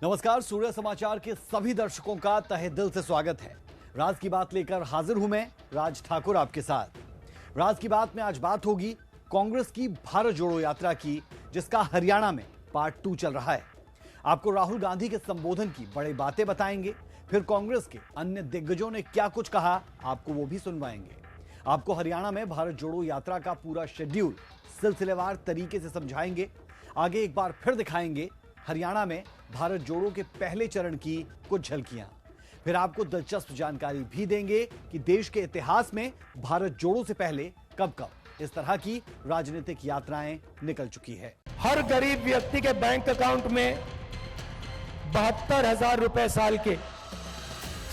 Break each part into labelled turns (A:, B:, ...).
A: नमस्कार, सूर्य समाचार के सभी दर्शकों का तहे दिल से स्वागत है। राज की बात लेकर हाजिर हूं मैं, राज ठाकुर आपके साथ। राज की बात में आज बात होगी कांग्रेस की भारत जोड़ो यात्रा की, जिसका हरियाणा में पार्ट 2 चल रहा है। आपको राहुल गांधी के संबोधन की बड़ी बातें बताएंगे, फिर कांग्रेस के अन्य दिग्गजों ने क्या कुछ कहा, आपको वो भी सुनवाएंगे। आपको हरियाणा में भारत जोड़ो यात्रा का पूरा शेड्यूल सिलसिलेवार तरीके से समझाएंगे। आगे एक बार फिर दिखाएंगे हरियाणा में भारत जोड़ो के पहले चरण की कुछ झलकियां। फिर आपको दिलचस्प जानकारी भी देंगे कि देश के इतिहास में भारत जोड़ो से पहले कब कब इस तरह की राजनीतिक यात्राएं निकल चुकी है।
B: हर गरीब व्यक्ति के बैंक अकाउंट में 72,000 रुपए साल के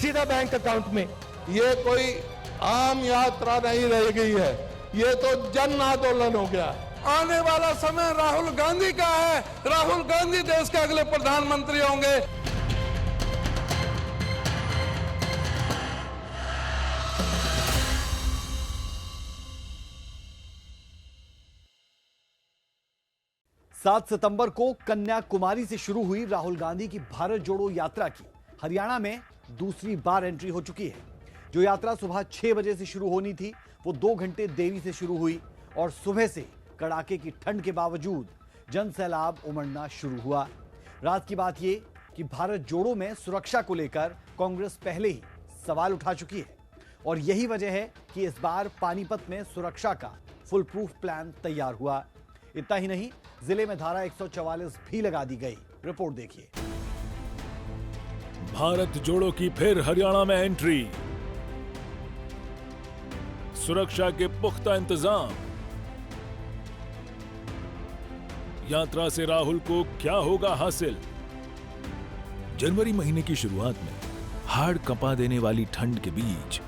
B: सीधा बैंक अकाउंट में।
C: ये कोई आम यात्रा नहीं रह गई है, ये तो जन आंदोलन हो गया। आने वाला समय राहुल गांधी का है। राहुल गांधी देश के अगले प्रधानमंत्री होंगे।
A: सात सितंबर को कन्याकुमारी से शुरू हुई राहुल गांधी की भारत जोड़ो यात्रा की हरियाणा में दूसरी बार एंट्री हो चुकी है। जो यात्रा सुबह 6 बजे से शुरू होनी थी, वो 2 घंटे देरी से शुरू हुई और सुबह से कड़ाके की ठंड के बावजूद जन सैलाब उमड़ना शुरू हुआ। रात की बात यह कि भारत जोड़ो में सुरक्षा को लेकर कांग्रेस पहले ही सवाल उठा चुकी है और यही वजह है कि इस बार पानीपत में सुरक्षा का फुल प्रूफ प्लान तैयार हुआ। इतना ही नहीं, जिले में धारा 144 भी लगा दी गई। रिपोर्ट देखिए।
D: भारत जोड़ो की फिर हरियाणा में एंट्री, सुरक्षा के पुख्ता इंतजाम। यात्रा से राहुल को क्या होगा हासिल? जनवरी महीने की शुरुआत में हाड़ कंपा देने वाली ठंड के बीच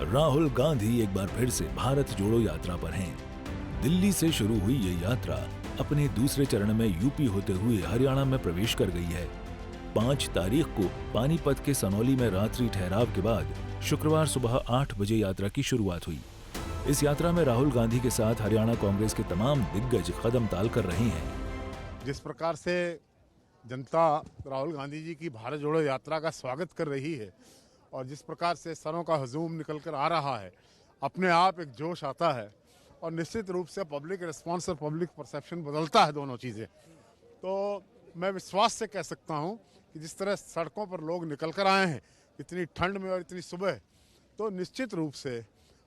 D: राहुल गांधी एक बार फिर से भारत जोड़ो यात्रा पर हैं। दिल्ली से शुरू हुई ये यात्रा अपने दूसरे चरण में यूपी होते हुए हरियाणा में प्रवेश कर गई है। 5 तारीख को पानीपत के सनौली में रात्रि ठहराव के बाद शुक्रवार सुबह 8 बजे यात्रा की शुरुआत हुई। इस यात्रा में राहुल गांधी के साथ हरियाणा कांग्रेस के तमाम दिग्गज कदम ताल कर रहे हैं।
E: जिस प्रकार से जनता राहुल गांधी जी की भारत जोड़ो यात्रा का स्वागत कर रही है और जिस प्रकार से सरों का हजूम निकल कर आ रहा है, अपने आप एक जोश आता है और निश्चित रूप से पब्लिक रिस्पांस और पब्लिक परसेप्शन बदलता है दोनों चीज़ें। तो मैं विश्वास से कह सकता हूं कि जिस तरह सड़कों पर लोग निकल कर आए हैं इतनी ठंड में और इतनी सुबह, तो निश्चित रूप से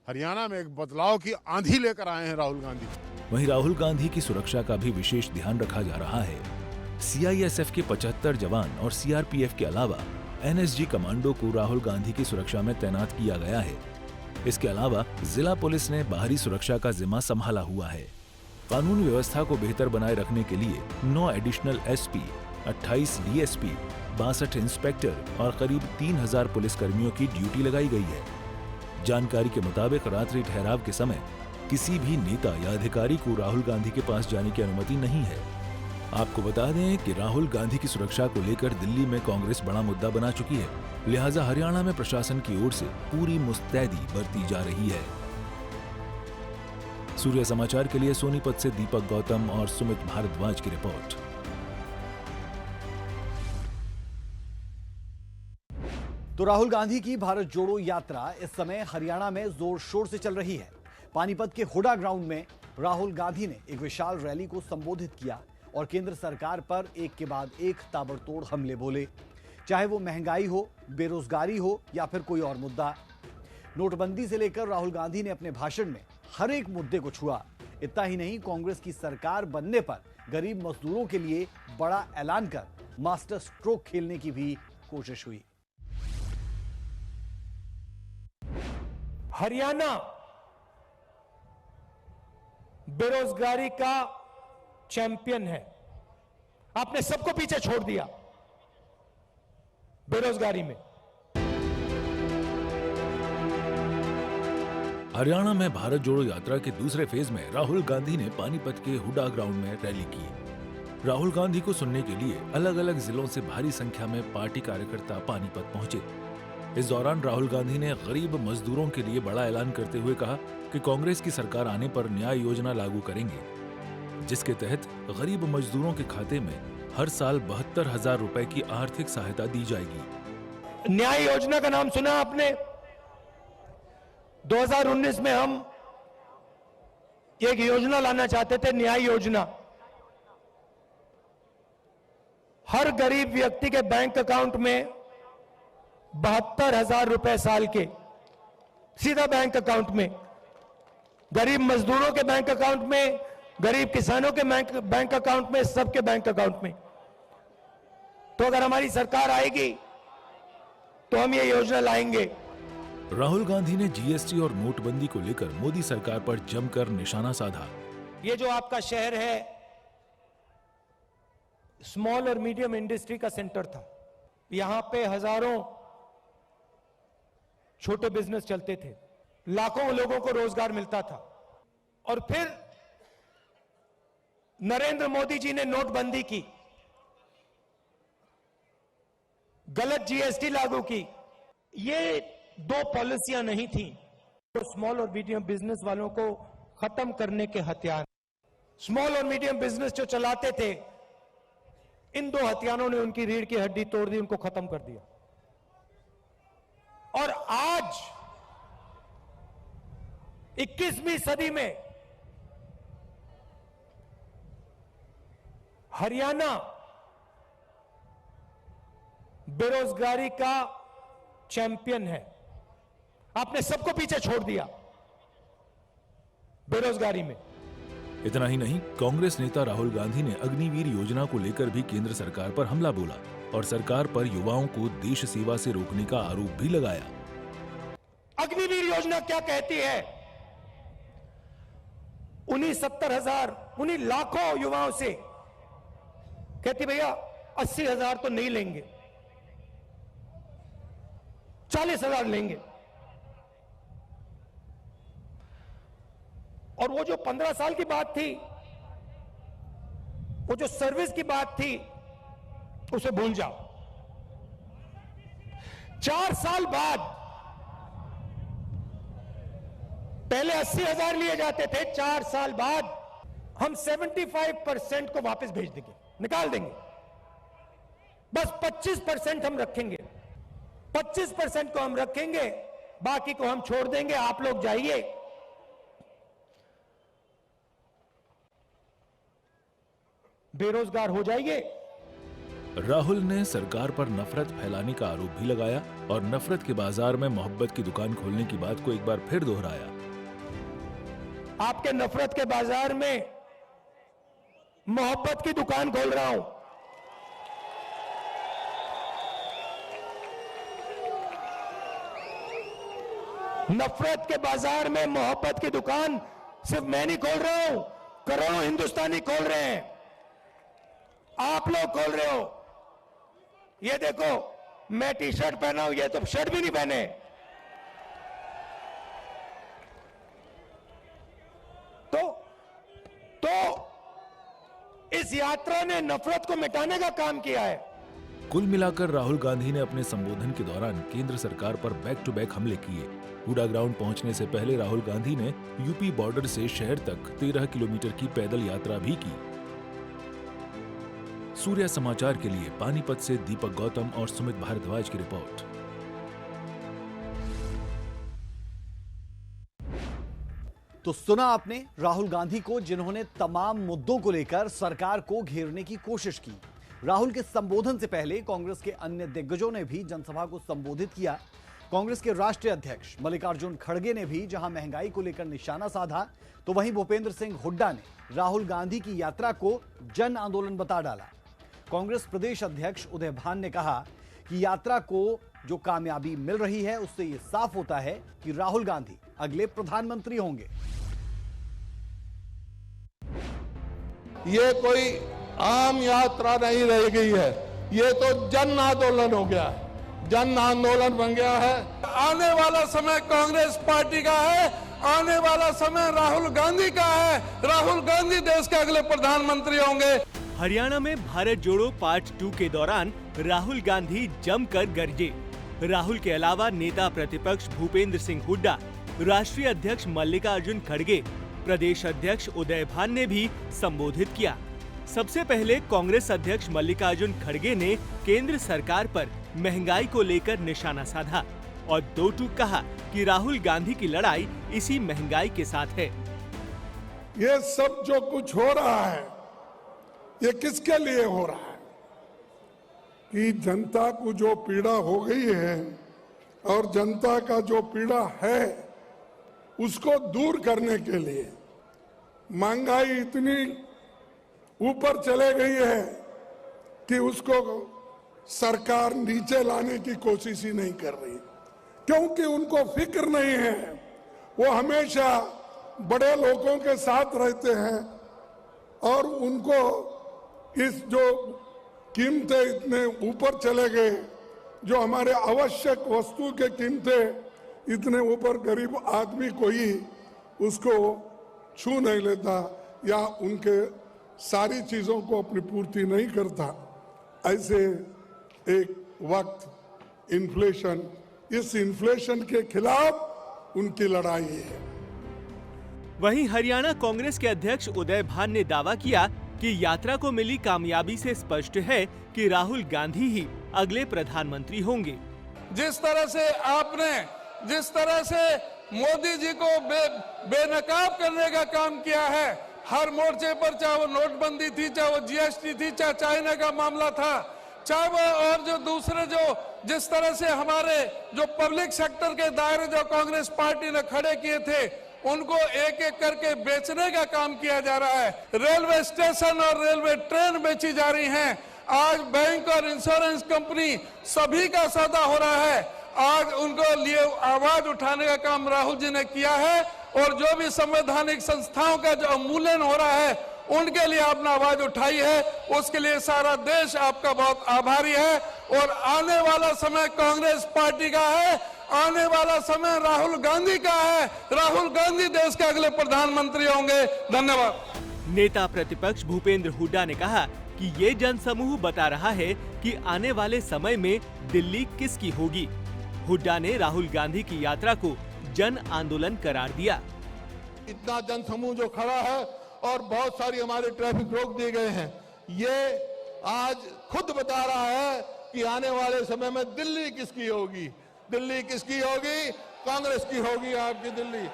E: हरियाणा में एक बदलाव की आंधी लेकर आए हैं राहुल गांधी।
D: वहीं राहुल गांधी की सुरक्षा का भी विशेष ध्यान रखा जा रहा है। सीआईएसएफ के 75 जवान और सीआरपीएफ के अलावा एनएसजी कमांडो को राहुल गांधी की सुरक्षा में तैनात किया गया है। इसके अलावा जिला पुलिस ने बाहरी सुरक्षा का जिम्मा संभाला हुआ है। कानून व्यवस्था को बेहतर बनाए रखने के लिए 9 एडिशनल एसपी, 28 डीएसपी, 62 इंस्पेक्टर और करीब 3000 पुलिसकर्मियों की ड्यूटी लगाई गई है। जानकारी के मुताबिक रात्रि ठहराव के समय किसी भी नेता या अधिकारी को राहुल गांधी के पास जाने की अनुमति नहीं है। आपको बता दें कि राहुल गांधी की सुरक्षा को लेकर दिल्ली में कांग्रेस बड़ा मुद्दा बना चुकी है, लिहाजा हरियाणा में प्रशासन की ओर से पूरी मुस्तैदी बरती जा रही है। सूर्य समाचार के लिए सोनीपत से दीपक गौतम और सुमित भारद्वाज की रिपोर्ट।
A: तो राहुल गांधी की भारत जोड़ो यात्रा इस समय हरियाणा में जोर शोर से चल रही है। पानीपत के हुडा ग्राउंड में राहुल गांधी ने एक विशाल रैली को संबोधित किया और केंद्र सरकार पर एक के बाद एक ताबड़तोड़ हमले बोले, चाहे वो महंगाई हो, बेरोजगारी हो या फिर कोई और मुद्दा। नोटबंदी से लेकर राहुल गांधी ने अपने भाषण में हर एक मुद्दे को छुआ। इतना ही नहीं, कांग्रेस की सरकार बनने पर गरीब मजदूरों के लिए बड़ा ऐलान कर मास्टर स्ट्रोक खेलने की भी कोशिश हुई।
B: हरियाणा बेरोजगारी का चैंपियन है। आपने सबको पीछे छोड़ दिया बेरोजगारी में।
D: हरियाणा में भारत जोड़ो यात्रा के दूसरे फेज में राहुल गांधी ने पानीपत के हुडा ग्राउंड में रैली की। राहुल गांधी को सुनने के लिए अलग अलग जिलों से भारी संख्या में पार्टी कार्यकर्ता पानीपत पहुंचे। इस दौरान राहुल गांधी ने गरीब मजदूरों के लिए बड़ा ऐलान करते हुए कहा कि कांग्रेस की सरकार आने पर न्याय योजना लागू करेंगे, जिसके तहत गरीब मजदूरों के खाते में हर साल 72,000 रुपए की आर्थिक सहायता दी जाएगी।
B: न्याय योजना का नाम सुना आपने? 2019 में हम एक योजना लाना चाहते थे, न्याय योजना। हर गरीब व्यक्ति के बैंक अकाउंट में 72,000 रुपए साल के सीधा बैंक अकाउंट में, गरीब मजदूरों के बैंक अकाउंट में, गरीब किसानों के बैंक अकाउंट में, सबके बैंक अकाउंट में। तो अगर हमारी सरकार आएगी तो हम ये योजना लाएंगे।
D: राहुल गांधी ने जीएसटी और नोटबंदी को लेकर मोदी सरकार पर जमकर निशाना साधा।
B: ये जो आपका शहर है, स्मॉल और मीडियम इंडस्ट्री का सेंटर था। यहां पे हजारों छोटे बिजनेस चलते थे, लाखों लोगों को रोजगार मिलता था। और फिर नरेंद्र मोदी जी ने नोटबंदी की, गलत जीएसटी लागू की। ये दो पॉलिसियां नहीं थी तो स्मॉल और मीडियम बिजनेस वालों को खत्म करने के हथियार। स्मॉल और मीडियम बिजनेस जो चलाते थे, इन दो हथियारों ने उनकी रीढ़ की हड्डी तोड़ दी, उनको खत्म कर दिया। और आज 21वीं सदी में हरियाणा बेरोजगारी का चैंपियन है। आपने सबको पीछे छोड़ दिया बेरोजगारी में।
D: इतना ही नहीं, कांग्रेस नेता राहुल गांधी ने अग्निवीर योजना को लेकर भी केंद्र सरकार पर हमला बोला और सरकार पर युवाओं को देश सेवा से रोकने का आरोप भी लगाया।
B: अग्निवीर योजना क्या कहती है? उन्हीं 70,000, उन्हीं लाखों युवाओं से कहती भैया 80,000 तो नहीं लेंगे, 40,000 लेंगे। और वो जो 15 साल की बात थी, वो जो सर्विस की बात थी, उसे भूल जाओ। 4 साल बाद, पहले 80,000 लिए जाते थे, 4 साल बाद हम 75% को वापस भेज देंगे, निकाल देंगे। बस 25% हम रखेंगे, 25% को हम रखेंगे, बाकी को हम छोड़ देंगे। आप लोग जाइए। बेरोजगार हो जाइए।
D: राहुल ने सरकार पर नफरत फैलाने का आरोप भी लगाया और नफरत के बाजार में मोहब्बत की दुकान खोलने की बात को एक बार फिर दोहराया।
B: आपके नफरत के बाजार में मोहब्बत की दुकान खोल रहा हूं। नफरत के बाजार में मोहब्बत की दुकान सिर्फ मैं नहीं खोल रहा हूं, करोड़ों हिंदुस्तानी खोल रहे हैं। आप लोग खोल रहे हो। ये देखो, मैं टी शर्ट पहना हूं, ये तो शर्ट भी नहीं पहने। तो इस यात्रा ने नफरत को मिटाने का काम किया है।
D: कुल मिलाकर राहुल गांधी ने अपने संबोधन के दौरान केंद्र सरकार पर बैक टू बैक हमले किए। हुडा ग्राउंड पहुंचने से पहले राहुल गांधी ने यूपी बॉर्डर से शहर तक 13 किलोमीटर की पैदल यात्रा भी की। सूर्या समाचार के लिए पानीपत से दीपक गौतम और सुमित भारद्वाज की रिपोर्ट।
A: तो सुना आपने राहुल गांधी को, जिन्होंने तमाम मुद्दों को लेकर सरकार को घेरने की कोशिश की। राहुल के संबोधन से पहले कांग्रेस के अन्य दिग्गजों ने भी जनसभा को संबोधित किया। कांग्रेस के राष्ट्रीय अध्यक्ष मल्लिकार्जुन खड़गे ने भी जहां महंगाई को लेकर निशाना साधा, तो वहीं भूपेंद्र सिंह हुड्डा ने राहुल गांधी की यात्रा को जन आंदोलन बता डाला। कांग्रेस प्रदेश अध्यक्ष उदय भान ने कहा कि यात्रा को जो कामयाबी मिल रही है, उससे यह साफ होता है कि राहुल गांधी अगले प्रधानमंत्री होंगे।
C: ये कोई आम यात्रा नहीं रह गई है, ये तो जन आंदोलन हो गया है, जन आंदोलन बन गया है। आने वाला समय कांग्रेस पार्टी का है, आने वाला समय राहुल गांधी का है। राहुल गांधी देश के अगले प्रधानमंत्री होंगे।
F: हरियाणा में भारत जोड़ो पार्ट 2 के दौरान राहुल गांधी जमकर गरजे। राहुल के अलावा नेता प्रतिपक्ष भूपेंद्र सिंह हुड्डा, राष्ट्रीय अध्यक्ष मल्लिकार्जुन खड़गे, प्रदेश अध्यक्ष उदय भान ने भी संबोधित किया। सबसे पहले कांग्रेस अध्यक्ष मल्लिकार्जुन खड़गे ने केंद्र सरकार पर महंगाई को लेकर निशाना साधा और दो टूक कहा कि राहुल गांधी की लड़ाई इसी महंगाई के साथ है।
C: ये सब जो कुछ हो रहा है ये किसके लिए हो रहा है कि जनता को जो पीड़ा हो गई है और जनता का जो पीड़ा है उसको दूर करने के लिए। महंगाई इतनी ऊपर चले गई है कि उसको सरकार नीचे लाने की कोशिश ही नहीं कर रही, क्योंकि उनको फिक्र नहीं है। वो हमेशा बड़े लोगों के साथ रहते हैं और उनको इस जो कीमतें इतने ऊपर चले गए, जो हमारे आवश्यक वस्तु के कीमतें इतने ऊपर, गरीब आदमी कोई उसको छू नहीं लेता या उनके सारी चीजों को अपनी पूर्ति नहीं करता। ऐसे एक वक्त इन्फ्लेशन, इस इन्फ्लेशन के खिलाफ उनकी लड़ाई है।
F: वहीं हरियाणा कांग्रेस के अध्यक्ष उदय भान ने दावा किया कि यात्रा को मिली कामयाबी से स्पष्ट है कि राहुल गांधी ही अगले प्रधानमंत्री होंगे।
C: जिस तरह से मोदी जी को बेनकाब करने का काम किया है हर मोर्चे पर, चाहे वो नोटबंदी थी, चाहे वो जीएसटी थी, चाहे चाइना का मामला था, चाहे वो और जो दूसरे जो जिस तरह से हमारे जो पब्लिक सेक्टर के दायरे जो कांग्रेस पार्टी ने खड़े किए थे उनको एक एक करके बेचने का काम किया जा रहा है। रेलवे स्टेशन और रेलवे ट्रेन बेची जा रही हैं। आज बैंक और इंश्योरेंस कंपनी सभी का सौदा हो रहा है। आज उनको लिए आवाज उठाने का काम राहुल जी ने किया है और जो भी संवैधानिक संस्थाओं का जो अवमूल्यन हो रहा है उनके लिए आपने आवाज उठाई है, उसके लिए सारा देश आपका बहुत आभारी है। और आने वाला समय कांग्रेस पार्टी का है, आने वाला समय राहुल गांधी का है। राहुल गांधी देश के अगले प्रधानमंत्री होंगे। धन्यवाद।
F: नेता प्रतिपक्ष भूपेंद्र हुड्डा ने कहा कि ये जनसमूह बता रहा है कि आने वाले समय में दिल्ली किसकी होगी। हुड्डा ने राहुल गांधी की यात्रा को जन आंदोलन करार दिया।
C: इतना जनसमूह जो खड़ा है और बहुत सारी हमारे ट्रैफिक रोक दिए गए हैं, ये आज खुद बता रहा है कि आने वाले समय में दिल्ली किसकी होगी। दिल्ली किसकी होगी? कांग्रेस की होगी आपकी दिल्ली।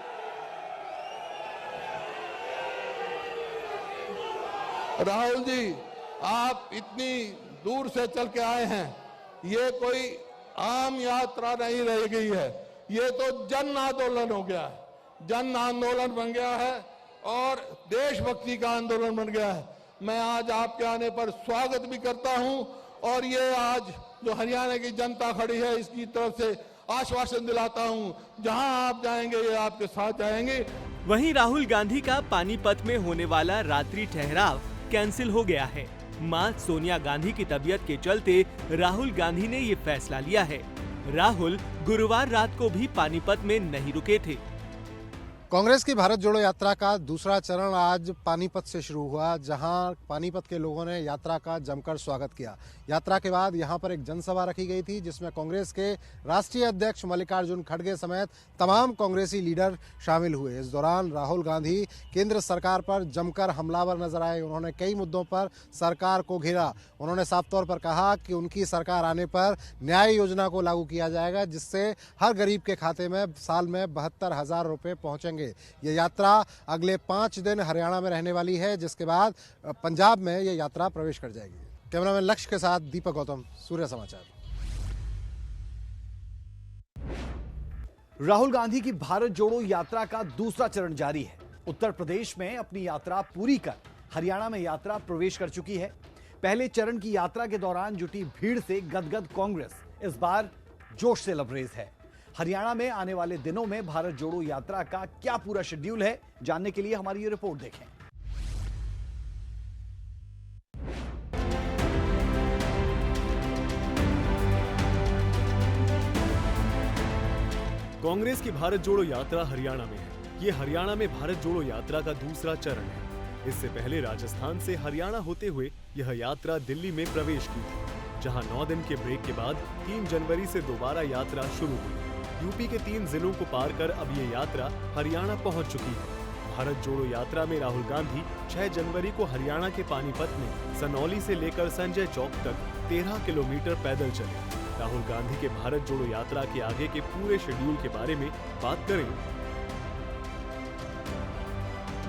C: राहुल जी, आप इतनी दूर से चल के आए हैं, ये कोई आम यात्रा नहीं रह गई है, ये तो जन आंदोलन हो गया है, जन आंदोलन बन गया है और देशभक्ति का आंदोलन बन गया है। मैं आज आपके आने पर स्वागत भी करता हूं और ये आज जो हरियाणा की जनता खड़ी है इसकी तरफ से आश्वासन दिलाता हूं, जहां आप जाएंगे ये आपके साथ जाएंगे।
F: वहीं राहुल गांधी का पानीपत में होने वाला रात्रि ठहराव कैंसिल हो गया है। मां सोनिया गांधी की तबीयत के चलते राहुल गांधी ने ये फैसला लिया है। राहुल गुरुवार रात को भी पानीपत में नहीं रुके थे।
G: कांग्रेस की भारत जोड़ो यात्रा का दूसरा चरण आज पानीपत से शुरू हुआ, जहां पानीपत के लोगों ने यात्रा का जमकर स्वागत किया। यात्रा के बाद यहां पर एक जनसभा रखी गई थी जिसमें कांग्रेस के राष्ट्रीय अध्यक्ष मल्लिकार्जुन खड़गे समेत तमाम कांग्रेसी लीडर शामिल हुए। इस दौरान राहुल गांधी केंद्र सरकार पर जमकर हमलावर नजर आए। उन्होंने कई मुद्दों पर सरकार को घेरा। उन्होंने साफ तौर पर कहा कि उनकी सरकार आने पर न्याय योजना को लागू किया जाएगा, जिससे हर गरीब के खाते में साल में 72,000 रुपए पहुंचेंगे। ये यात्रा अगले 5 दिन हरियाणा में रहने वाली है, जिसके बाद पंजाब में ये यात्रा प्रवेश कर जाएगी। कैमरामैन लक्ष्य के साथ दीपक गौतम, सूर्य समाचार।
A: राहुल गांधी की भारत जोड़ो यात्रा का दूसरा चरण जारी है। उत्तर प्रदेश में अपनी यात्रा पूरी कर हरियाणा में यात्रा प्रवेश कर चुकी है। पहले चरण की यात्रा के दौरान जुटी भीड़ से गदगद कांग्रेस इस बार जोश से लबरेज है। हरियाणा में आने वाले दिनों में भारत जोड़ो यात्रा का क्या पूरा शेड्यूल है, जानने के लिए हमारी ये रिपोर्ट देखें।
H: कांग्रेस की भारत जोड़ो यात्रा हरियाणा में है। ये हरियाणा में भारत जोड़ो यात्रा का दूसरा चरण है। इससे पहले राजस्थान से हरियाणा होते हुए यह यात्रा दिल्ली में प्रवेश की थी, जहां 9 दिन के ब्रेक के बाद 3 जनवरी से दोबारा यात्रा शुरू हुई। यूपी के 3 जिलों को पार कर अब ये यात्रा हरियाणा पहुंच चुकी है। भारत जोड़ो यात्रा में राहुल गांधी 6 जनवरी को हरियाणा के पानीपत में सनौली से लेकर संजय चौक तक 13 किलोमीटर पैदल चले। राहुल गांधी के भारत जोड़ो यात्रा के आगे के पूरे शेड्यूल के बारे में बात करें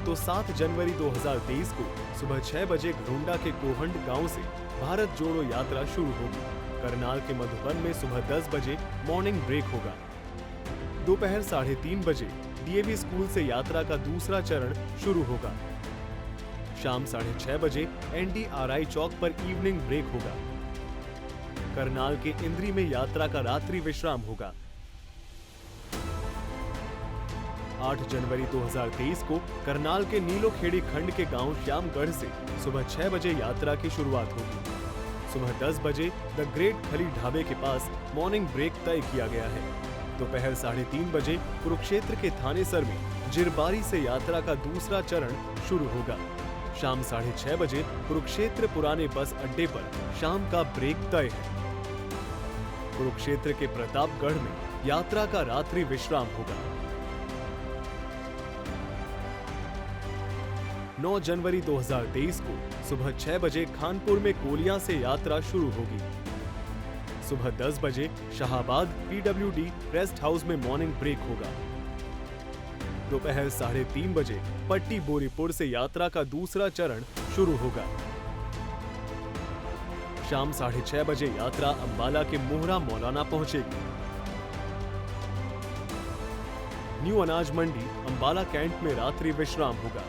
H: तो 7 जनवरी 2023 को सुबह 6 बजे घरोंडा के कोहंड गांव से भारत जोड़ो यात्रा शुरू होगी। करनाल के मधुबन में सुबह 10 बजे मॉर्निंग ब्रेक होगा। दोपहर 3:30 बजे डीएवी स्कूल से यात्रा का दूसरा चरण शुरू होगा। शाम 6:30 बजे एनडीआरआई चौक पर इवनिंग ब्रेक होगा। करनाल के इंद्री में यात्रा का रात्रि विश्राम होगा। 8 जनवरी 2023 को करनाल के नीलोखेड़ी खंड के गांव श्यामगढ़ से सुबह 6 बजे यात्रा की शुरुआत होगी। सुबह 10 बजे द ग्रेट खली ढाबे के पास मॉर्निंग ब्रेक तय किया गया है। दोपहर 3:30 बजे कुरुक्षेत्र के थानेसर में जिरबारी से यात्रा का दूसरा चरण शुरू होगा। शाम 6:30 बजे कुरुक्षेत्र पुराने बस अड्डे पर शाम का ब्रेक तय है। कुरुक्षेत्र के प्रतापगढ़ में यात्रा का रात्रि विश्राम होगा। 9 जनवरी 2023 को सुबह 6 बजे खानपुर में कोलियां से यात्रा शुरू होगी। सुबह 10 बजे शाहबाद पीडब्ल्यूडी रेस्ट हाउस में मॉर्निंग ब्रेक होगा। दोपहर 3:30 बजे पट्टी बोरीपुर से यात्रा का दूसरा चरण शुरू होगा। शाम 6:30 बजे यात्रा अंबाला के मोहरा मौलाना पहुंचेगी। न्यू अनाज मंडी अंबाला कैंट में रात्रि विश्राम होगा।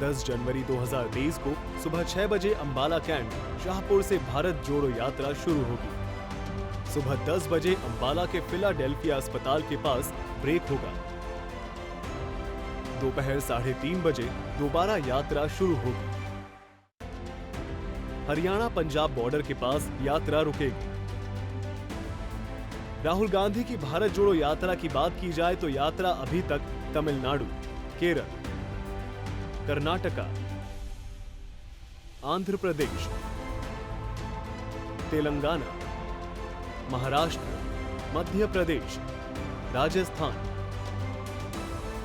H: 10 जनवरी 2023 को सुबह 6 बजे अंबाला कैंट शाहपुर से भारत जोड़ो यात्रा शुरू होगी। सुबह 10 बजे अंबाला के फिलाडेल्फिया अस्पताल के पास ब्रेक होगा। दोपहर 3:30 बजे दोबारा यात्रा शुरू होगी। हरियाणा पंजाब बॉर्डर के पास यात्रा रुकेगी। राहुल गांधी की भारत जोड़ो यात्रा की बात की जाए तो यात्रा अभी तक तमिलनाडु, केरल, कर्नाटका, आंध्र प्रदेश, तेलंगाना, महाराष्ट्र, मध्य प्रदेश, राजस्थान,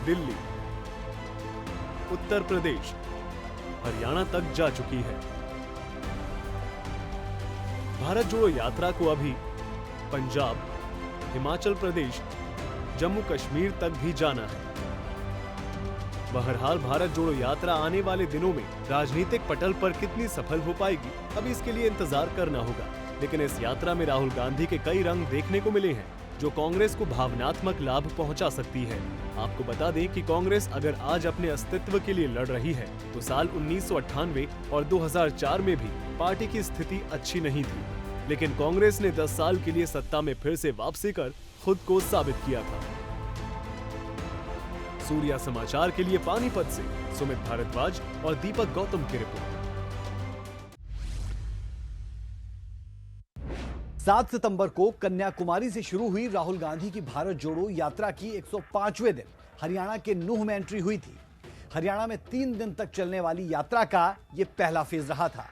H: दिल्ली, उत्तर प्रदेश, हरियाणा तक जा चुकी है। भारत जोड़ो यात्रा को अभी पंजाब, हिमाचल प्रदेश, जम्मू कश्मीर तक भी जाना है। बहरहाल भारत जोड़ो यात्रा आने वाले दिनों में राजनीतिक पटल पर कितनी सफल हो पाएगी, अभी इसके लिए इंतजार करना होगा। लेकिन इस यात्रा में राहुल गांधी के कई रंग देखने को मिले हैं, जो कांग्रेस को भावनात्मक लाभ पहुंचा सकती है। आपको बता दें कि कांग्रेस अगर आज अपने अस्तित्व के लिए लड़ रही है, तो साल 1998 और 2004 में भी पार्टी की स्थिति अच्छी नहीं थी, लेकिन कांग्रेस ने 10 साल के लिए सत्ता में फिर से वापसी कर खुद को साबित किया था। सूर्या समाचार के लिए पानीपत से सुमित भारद्वाज और दीपक गौतम की रिपोर्ट।
A: 7 सितंबर को कन्याकुमारी से शुरू हुई राहुल गांधी की भारत जोड़ो यात्रा की 105वें दिन हरियाणा के नूह में एंट्री हुई थी। हरियाणा में 3 दिन तक चलने वाली यात्रा का यह पहला फेज रहा था।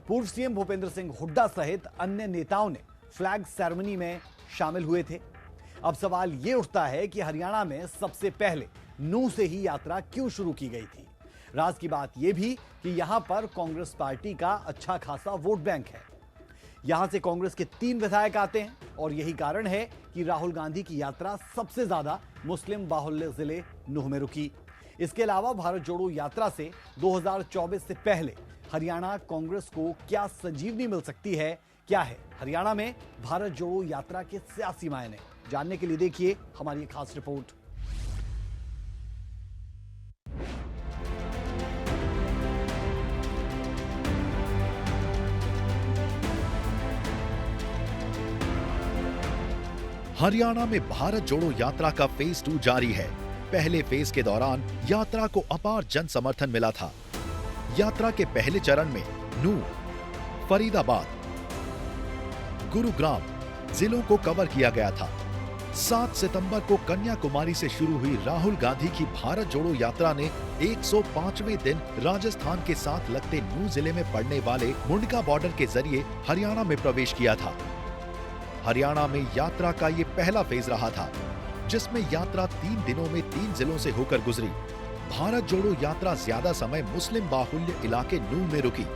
A: पूर्व सीएम भूपेंद्र सिंह हुड्डा सहित अन्य नेताओं ने फ्लैग सेरेमनी में शामिल हुए थे। अब सवाल यह उठता है कि हरियाणा में सबसे पहले नूह से ही यात्रा क्यों शुरू की गई थी। राज की बात यह भी कि यहां पर कांग्रेस पार्टी का अच्छा खासा वोट बैंक है। यहां से कांग्रेस के 3 विधायक आते हैं और यही कारण है कि राहुल गांधी की यात्रा सबसे ज्यादा मुस्लिम बाहुल्य जिले नूह में रुकी। इसके अलावा भारत जोड़ो यात्रा से 2024 से पहले हरियाणा कांग्रेस को क्या संजीवनी मिल सकती है, क्या है हरियाणा में भारत जोड़ो यात्रा के सियासी मायने, जानने के लिए देखिए हमारी एक खास रिपोर्ट।
I: हरियाणा में भारत जोड़ो यात्रा का फेज 2 जारी है। पहले फेज के दौरान यात्रा को अपार जन समर्थन मिला था। यात्रा के पहले चरण में नूह, फरीदाबाद, गुरुग्राम जिलों को कवर किया गया था। 7 सितंबर को कन्याकुमारी से शुरू हुई राहुल गांधी की भारत जोड़ो यात्रा ने 105वें दिन राजस्थान के साथ लगते नूह जिले में पड़ने वाले मुंडका बॉर्डर के जरिए हरियाणा में प्रवेश किया था। हरियाणा में यात्रा का ये पहला फेज रहा था, जिसमें यात्रा 3 दिनों में 3 जिलों से होकर गुजरी। भारत जोड़ो यात्रा ज्यादा समय मुस्लिम बाहुल्य इलाके नूह में रुकी।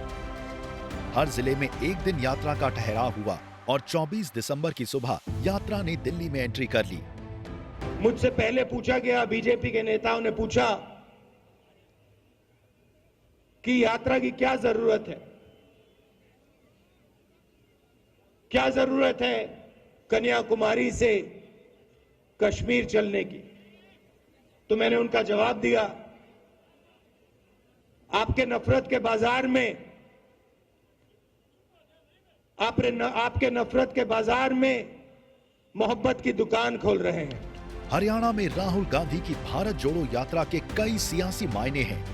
I: हर जिले में एक दिन यात्रा का ठहराव हुआ और 24 दिसंबर की सुबह यात्रा ने दिल्ली में एंट्री कर ली।
B: मुझसे पहले पूछा गया, बीजेपी के नेताओं ने पूछा कि यात्रा की क्या जरूरत है, क्या जरूरत है कन्याकुमारी से कश्मीर चलने की। तो मैंने उनका जवाब दिया, आपके नफरत के बाजार में, आपके नफरत के बाजार में मोहब्बत की दुकान खोल रहे हैं।
I: हरियाणा में राहुल गांधी की भारत जोड़ो यात्रा के कई सियासी मायने हैं,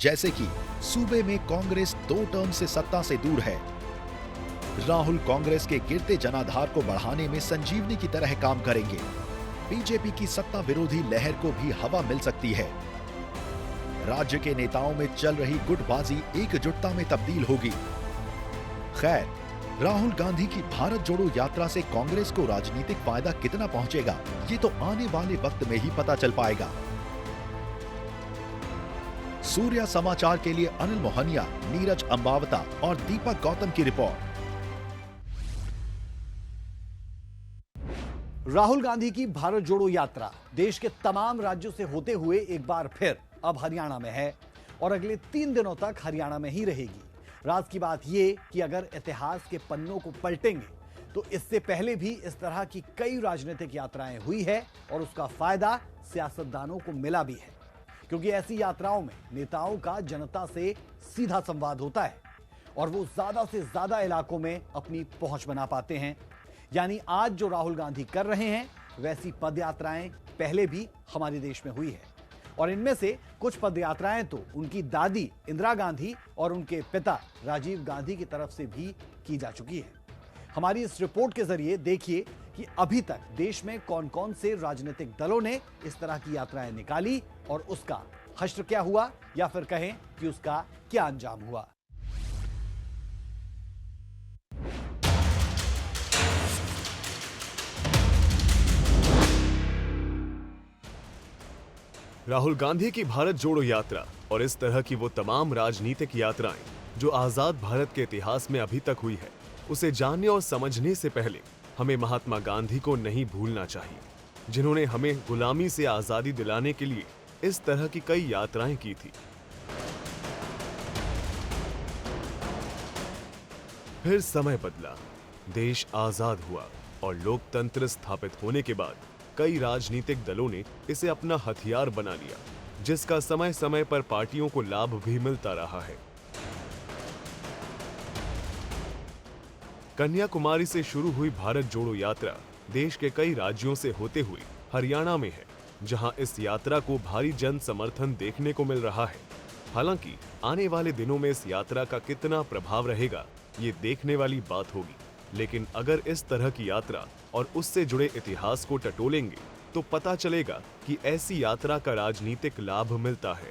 I: जैसे कि सूबे में कांग्रेस 2 टर्म से सत्ता से दूर है। राहुल कांग्रेस के गिरते जनाधार को बढ़ाने में संजीवनी की तरह काम करेंगे। बीजेपी की सत्ता विरोधी लहर को भी हवा मिल सकती है। राज्य के नेताओं में चल रही गुटबाजी एकजुटता में तब्दील होगी। खैर, राहुल गांधी की भारत जोड़ो यात्रा से कांग्रेस को राजनीतिक फायदा कितना पहुंचेगा, ये तो आने वाले वक्त में ही पता चल पाएगा। सूर्या समाचार के लिए अनिल मोहनिया, नीरज अंबावता और दीपक गौतम की रिपोर्ट।
A: राहुल गांधी की भारत जोड़ो यात्रा देश के तमाम राज्यों से होते हुए एक बार फिर अब हरियाणा में है और अगले 3 दिनों तक हरियाणा में ही रहेगी। राज की बात यह कि अगर इतिहास के पन्नों को पलटेंगे तो इससे पहले भी इस तरह की कई राजनीतिक यात्राएं हुई है और उसका फायदा सियासतदानों को मिला भी है, क्योंकि ऐसी यात्राओं में नेताओं का जनता से सीधा संवाद होता है और वो ज्यादा से ज्यादा इलाकों में अपनी पहुंच बना पाते हैं। यानी आज जो राहुल गांधी कर रहे हैं वैसी पदयात्राएं पहले भी हमारे देश में हुई है और इनमें से कुछ पदयात्राएं तो उनकी दादी इंदिरा गांधी और उनके पिता राजीव गांधी की तरफ से भी की जा चुकी है। हमारी इस रिपोर्ट के जरिए देखिए कि अभी तक देश में कौन कौन से राजनीतिक दलों ने इस तरह की यात्राएं निकाली और उसका हश्र क्या हुआ, या फिर कहें कि उसका क्या अंजाम हुआ।
H: राहुल गांधी की भारत जोड़ो यात्रा और इस तरह की वो तमाम राजनीतिक यात्राएं जो आजाद भारत के इतिहास में अभी तक हुई है, उसे जानने और समझने से पहले हमें महात्मा गांधी को नहीं भूलना चाहिए, जिन्होंने हमें गुलामी से आजादी दिलाने के लिए इस तरह की कई यात्राएं की थी। फिर समय बदला, देश आजाद हुआ और लोकतंत्र स्थापित होने के बाद कई राजनीतिक दलों ने इसे अपना हथियार बना लिया, जिसका समय समय पर पार्टियों को लाभ भी मिलता रहा है। कन्याकुमारी से शुरू हुई भारत जोड़ो यात्रा देश के कई राज्यों से होते हुए हरियाणा में है, जहां इस यात्रा को भारी जन समर्थन देखने को मिल रहा है। हालांकि आने वाले दिनों में इस यात्रा का कितना प्रभाव रहेगा, ये देखने वाली बात होगी। लेकिन अगर इस तरह की यात्रा और उससे जुड़े इतिहास को टटोलेंगे तो पता चलेगा कि ऐसी यात्रा का राजनीतिक लाभ मिलता है।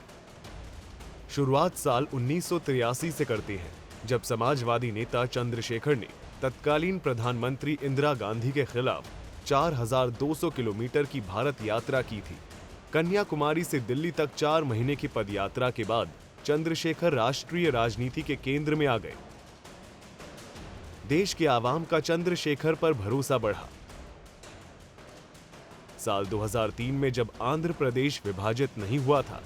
H: शुरुआत साल 1983 से करते हैं, जब समाजवादी नेता चंद्रशेखर ने तत्कालीन प्रधानमंत्री इंदिरा गांधी के खिलाफ 4200 किलोमीटर की भारत यात्रा की थी। कन्याकुमारी से दिल्ली तक 4 महीने की पदयात्रा के बाद चंद्रशेखर राष्ट्रीय राजनीति के केंद्र में आ गए। देश के आवाम का चंद्रशेखर पर भरोसा बढ़ा। साल 2003 में जब आंध्र प्रदेश विभाजित नहीं हुआ था,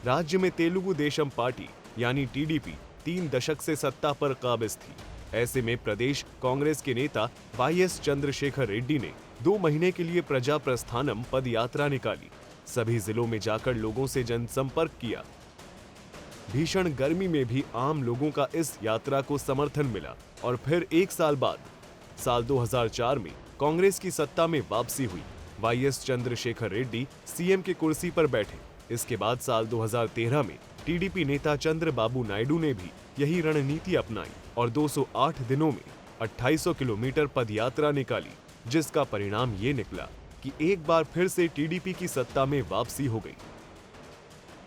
H: राज्य में तेलुगु देशम पार्टी यानी टीडीपी 3 दशक से सत्ता पर काबिज थी। ऐसे में प्रदेश कांग्रेस के नेता वाईएस चंद्रशेखर रेड्डी ने 2 महीने के लिए प्रजा प्रस्थानम पद यात्रा निकाली। सभी जिलों में जाकर लोगों से जनसंपर्क किया। भीषण गर्मी में भी आम लोगों का इस यात्रा को समर्थन मिला और फिर 1 साल बाद साल 2004 में कांग्रेस की सत्ता में वापसी हुई। वाईएस चंद्रशेखर रेड्डी सीएम की कुर्सी पर बैठे। इसके बाद साल 2013 में टीडीपी नेता चंद्रबाबू नायडू ने भी यही रणनीति अपनाई और 208 दिनों में 2800 किलोमीटर पदयात्रा निकाली, जिसका परिणाम ये निकला कि एक बार फिर से टीडीपी की सत्ता में वापसी हो गई।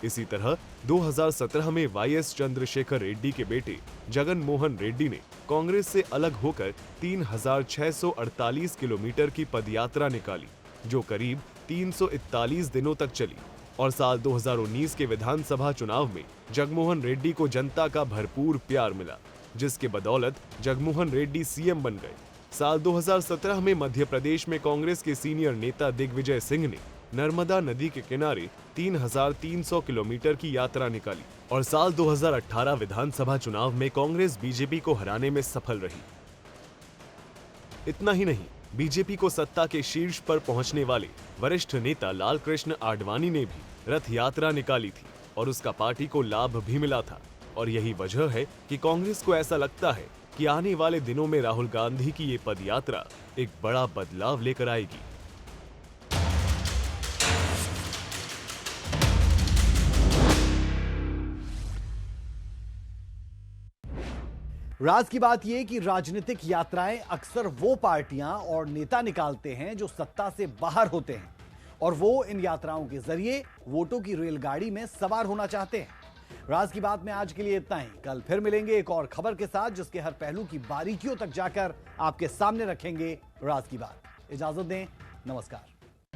H: इसी तरह 2017 में वाईएस चंद्रशेखर रेड्डी के बेटे जगन मोहन रेड्डी ने कांग्रेस से अलग होकर 3648 किलोमीटर की पदयात्रा निकाली, जो करीब 341 दिनों तक चली और साल 2019 के विधानसभा चुनाव में जगनमोहन रेड्डी को जनता का भरपूर प्यार मिला, जिसके बदौलत जगनमोहन रेड्डी सीएम बन गए। साल 2017 में मध्य प्रदेश में कांग्रेस के सीनियर नेता दिग्विजय सिंह ने नर्मदा नदी के किनारे 3300 किलोमीटर की यात्रा निकाली और साल 2018 विधानसभा चुनाव में कांग्रेस बीजेपी को हराने में सफल रही। इतना ही नहीं, बीजेपी को सत्ता के शीर्ष पर पहुंचने वाले वरिष्ठ नेता लालकृष्ण आडवाणी ने भी रथ यात्रा निकाली थी और उसका पार्टी को लाभ भी मिला था। और यही वजह है कि कांग्रेस को ऐसा लगता है कि आने वाले दिनों में राहुल गांधी की ये पदयात्रा एक बड़ा बदलाव लेकर आएगी।
A: राज की बात यह कि राजनीतिक यात्राएं अक्सर वो पार्टियां और नेता निकालते हैं जो सत्ता से बाहर होते हैं और वो इन यात्राओं के जरिए वोटों की रेलगाड़ी में सवार होना चाहते हैं। राज की बात में आज के लिए इतना ही। कल फिर मिलेंगे एक और खबर के साथ, जिसके हर पहलू की बारीकियों तक जाकर आपके सामने रखेंगे राज की बात। इजाजत दें, नमस्कार।